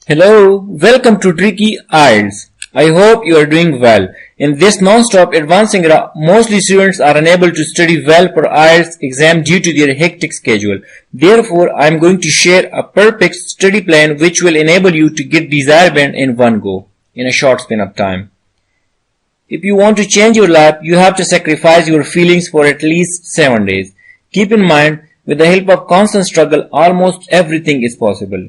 Hello, welcome to Tricky IELTS. I hope you are doing well. In this non-stop advancing era, mostly students are unable to study well for IELTS exam due to their hectic schedule. Therefore, I am going to share a perfect study plan which will enable you to get desired band in one go, in a short span of time. If you want to change your life, you have to sacrifice your feelings for at least 7 days. Keep in mind, with the help of constant struggle, almost everything is possible.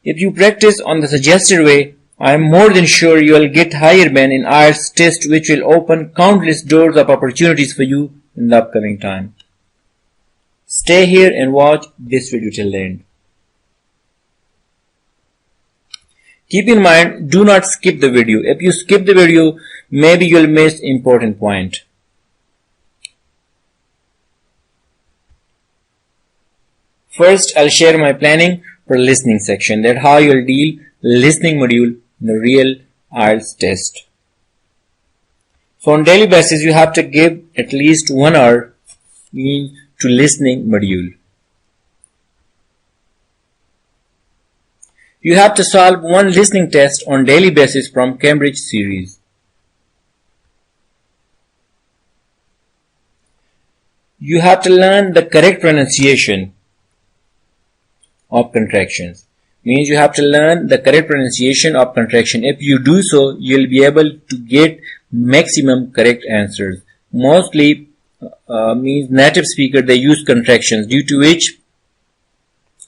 If you practice on the suggested way, I am more than sure you will get higher band in IELTS test, which will open countless doors of opportunities for you in the upcoming time. Stay here and watch this video till the end. Keep in mind, do not skip the video. If you skip the video, maybe you'll miss important point. First, I'll share my planning for listening section, that how you'll deal listening module in the real IELTS test. So on daily basis, you have to give at least 1 hour to listening module. You have to solve one listening test on daily basis from Cambridge series. You have to learn the correct pronunciation of contractions. Means you have to learn the correct pronunciation of contraction. If you do so, you'll be able to get maximum correct answers. Mostly means native speaker, they use contractions, due to which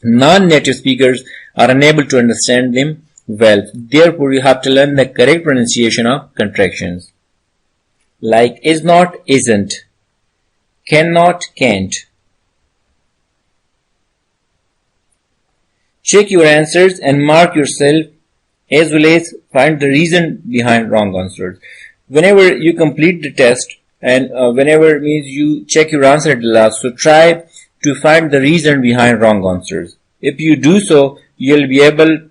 non-native speakers are unable to understand them well. Therefore, you have to learn the correct pronunciation of contractions. Like is not, isn't, cannot, can't. Check your answers and mark yourself, as well as find the reason behind wrong answers. Whenever you complete the test and whenever means you check your answer at the last, so try to find the reason behind wrong answers. If you do so, you'll be able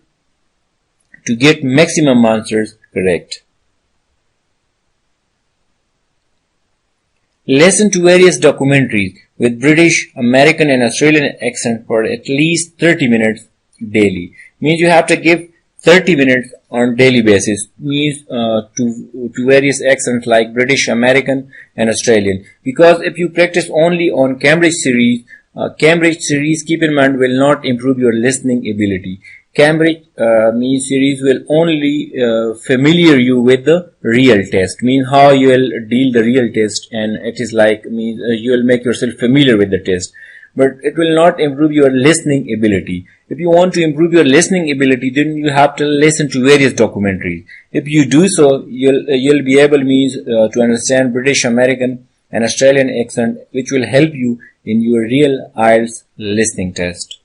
to get maximum answers correct. Listen to various documentaries with British, American and Australian accent for at least 30 minutes daily. Means you have to give 30 minutes on daily basis, means to various accents like British, American and Australian. Because if you practice only on Cambridge series, keep in mind, will not improve your listening ability. Cambridge means series will only familiar you with the real test, means how you will deal the real test, and it is like means you will make yourself familiar with the test, but it will not improve your listening ability. If you want to improve your listening ability, then you have to listen to various documentaries. If you do so, you'll be able to understand British, American and Australian accent, which will help you in your real IELTS listening test.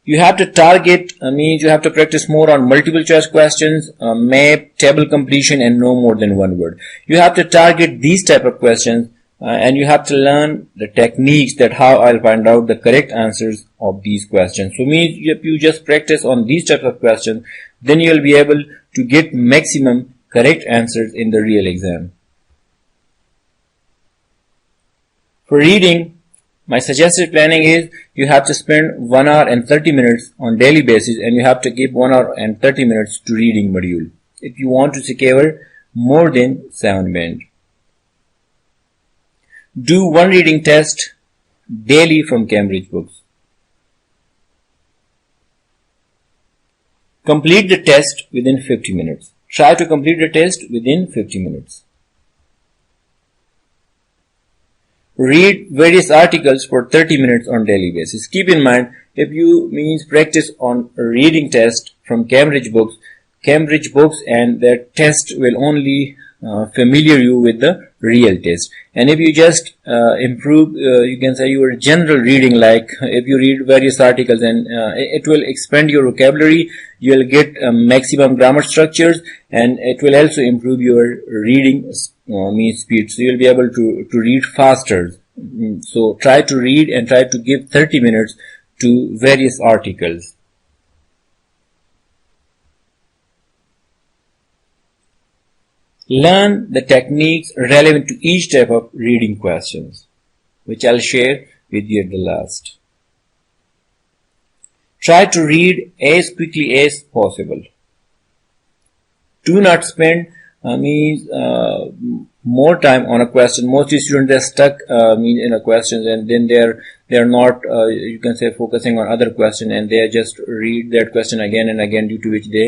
You have to target, you have to practice more on multiple choice questions, map, table completion and no more than one word. You have to target these type of questions and you have to learn the techniques that how I'll find out the correct answers of these questions. So if you just practice on these types of questions, then you'll be able to get maximum correct answers in the real exam. For reading, my suggested planning is you have to spend 1 hour and 30 minutes on daily basis, and you have to give 1 hour and 30 minutes to reading module if you want to secure more than 7 band. Do one reading test daily from Cambridge books. Complete the test within 50 minutes. Try to complete the test within 50 minutes. Read various articles for 30 minutes on daily basis. Keep in mind, if you practice on a reading test from Cambridge books and their test will only familiar you with the real test. And if you just improve, you can say your general reading, like if you read various articles, and it will expand your vocabulary, you will get maximum grammar structures, and it will also improve your reading speed, so you'll be able to read faster. So try to read and try to give 30 minutes to various articles. Learn the techniques relevant to each type of reading questions, which I'll share with you at the last. Try to read as quickly as possible. Do not spend more time on a question. Most students are stuck in a question, and then they're not you can say focusing on other question, and they just read that question again and again, due to which they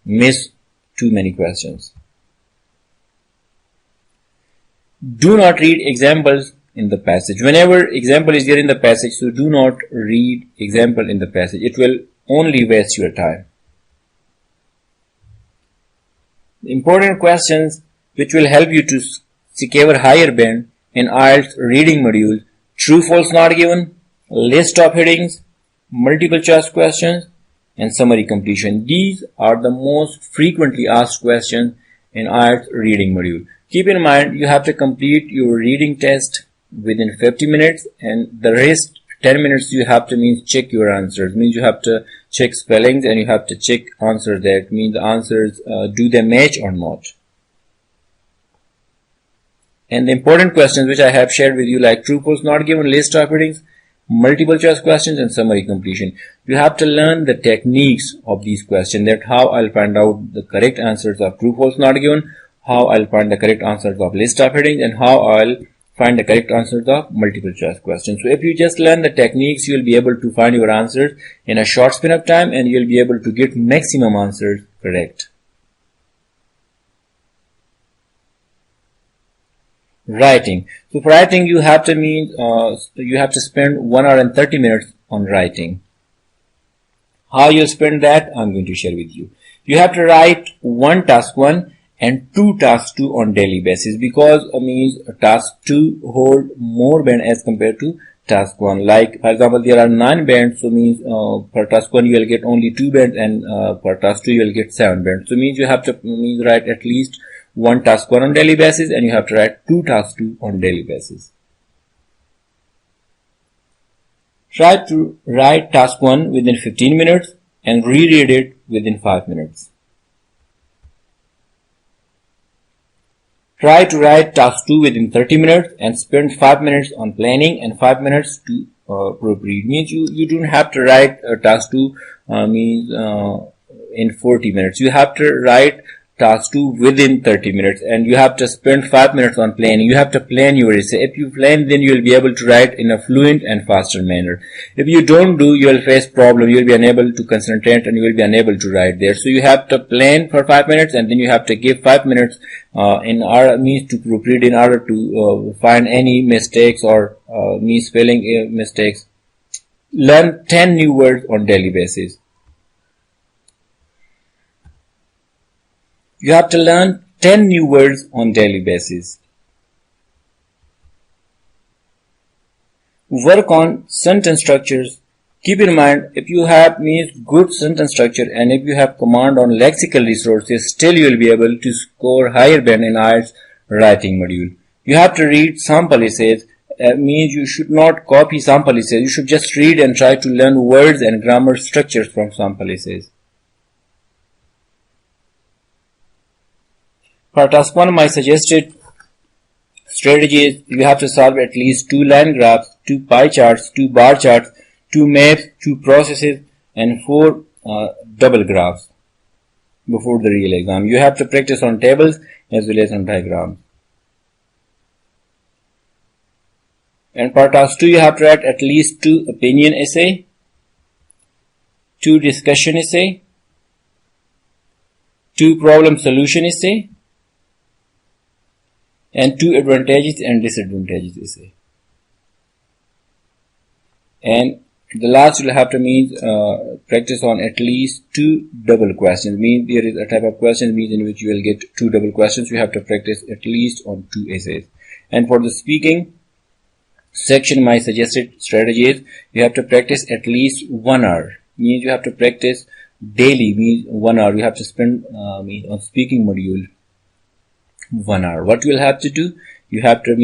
miss too many questions. Do not read examples in the passage. Whenever example is there in the passage, so do not read example in the passage. It will only waste your time. Important questions which will help you to secure higher band in IELTS reading module: true, false, not given, list of headings, multiple choice questions, and summary completion. These are the most frequently asked questions in IELTS reading module. Keep in mind, you have to complete your reading test within 50 minutes, and the rest 10 minutes you have to check your answers. You have to check spellings, and you have to check answers. That means the answers, do they match or not. And the important questions which I have shared with you, like true, false, not given, list of headings, multiple choice questions, and summary completion. You have to learn the techniques of these questions, that how I'll find out the correct answers of true, false, not given, how I'll find the correct answers of list of headings, and how I'll find the correct answers of multiple choice questions. So if you just learn the techniques, you'll be able to find your answers in a short span of time, and you'll be able to get maximum answers correct. Writing. So for writing, you have to spend 1 hour and 30 minutes on writing. How you spend that, I'm going to share with you. You have to write one task 1 and 2 task 2 on daily basis, because task 2 hold more band as compared to task 1. Like, for example, there are 9 bands, so for task 1 you will get only 2 bands, and for task 2 you will get 7 bands. So you have to write at least 1 task 1 on daily basis, and you have to write 2 task 2 on daily basis. Try to write task 1 within 15 minutes and reread it within 5 minutes. Try to write task 2 within 30 minutes and spend 5 minutes on planning and 5 minutes to proofread. You don't have to write task 2 in 40 minutes. You have to write task 2 within 30 minutes, and you have to spend 5 minutes on planning. You have to plan your essay. If you plan, then you will be able to write in a fluent and faster manner. If you don't do, you will face problem. You will be unable to concentrate, and you will be unable to write there. So you have to plan for 5 minutes, and then you have to give 5 minutes to proofread, in order to find any mistakes or spelling mistakes. Learn 10 new words on daily basis. You have to learn 10 new words on daily basis. Work on sentence structures. Keep in mind, if you have good sentence structure, and if you have command on lexical resources, still you will be able to score higher band in IELTS writing module. You have to read sample essays. You should not copy sample essays. You should just read and try to learn words and grammar structures from sample essays. For task 1, my suggested strategy is you have to solve at least 2 line graphs, 2 pie charts, 2 bar charts, 2 maps, 2 processes, and 4 double graphs before the real exam. You have to practice on tables as well as on diagrams. And for task 2, you have to write at least 2 opinion essay, 2 discussion essay, 2 problem solution essay, and 2 advantages and disadvantages essay. And the last, you'll have to practice on at least 2 double questions. There is a type of question in which you will get 2 double questions. You have to practice at least on 2 essays. And for the speaking section, my suggested strategy is you have to practice at least 1 hour. You have to practice daily. 1 hour. You have to spend on speaking module 1 hour. What you will have to do, you have to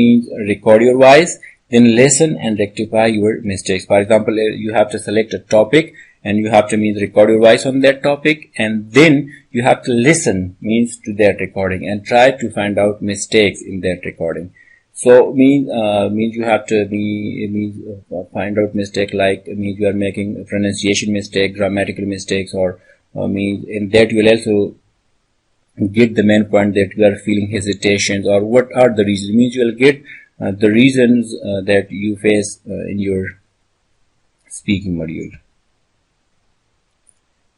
record your voice, then listen and rectify your mistakes. For example, you have to select a topic, and you have to record your voice on that topic, and then you have to listen to that recording and try to find out mistakes in that recording. So means you have to find out mistake, like means you are making pronunciation mistake, grammatical mistakes, or means in that you will also get the main point that you are feeling hesitations, or what are the reasons. Means you will get the reasons that you face in your speaking module.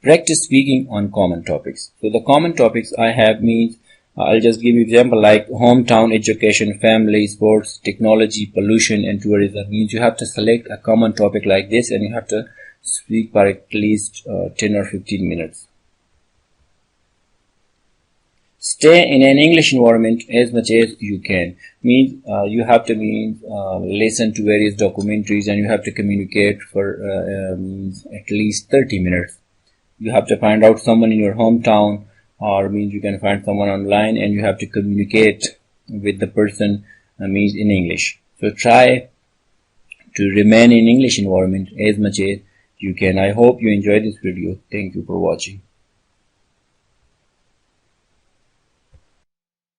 Practice speaking on common topics. So the common topics I have means I'll just give you example like hometown, education, family, sports, technology, pollution, and tourism. Means you have to select a common topic like this, and you have to speak for at least 10 or 15 minutes. Stay in an English environment as much as you can. Means you have to listen to various documentaries, and you have to communicate for means at least 30 minutes. You have to find out someone in your hometown, or means you can find someone online, and you have to communicate with the person means in English. So try to remain in English environment as much as you can. I hope you enjoyed this video. Thank you for watching.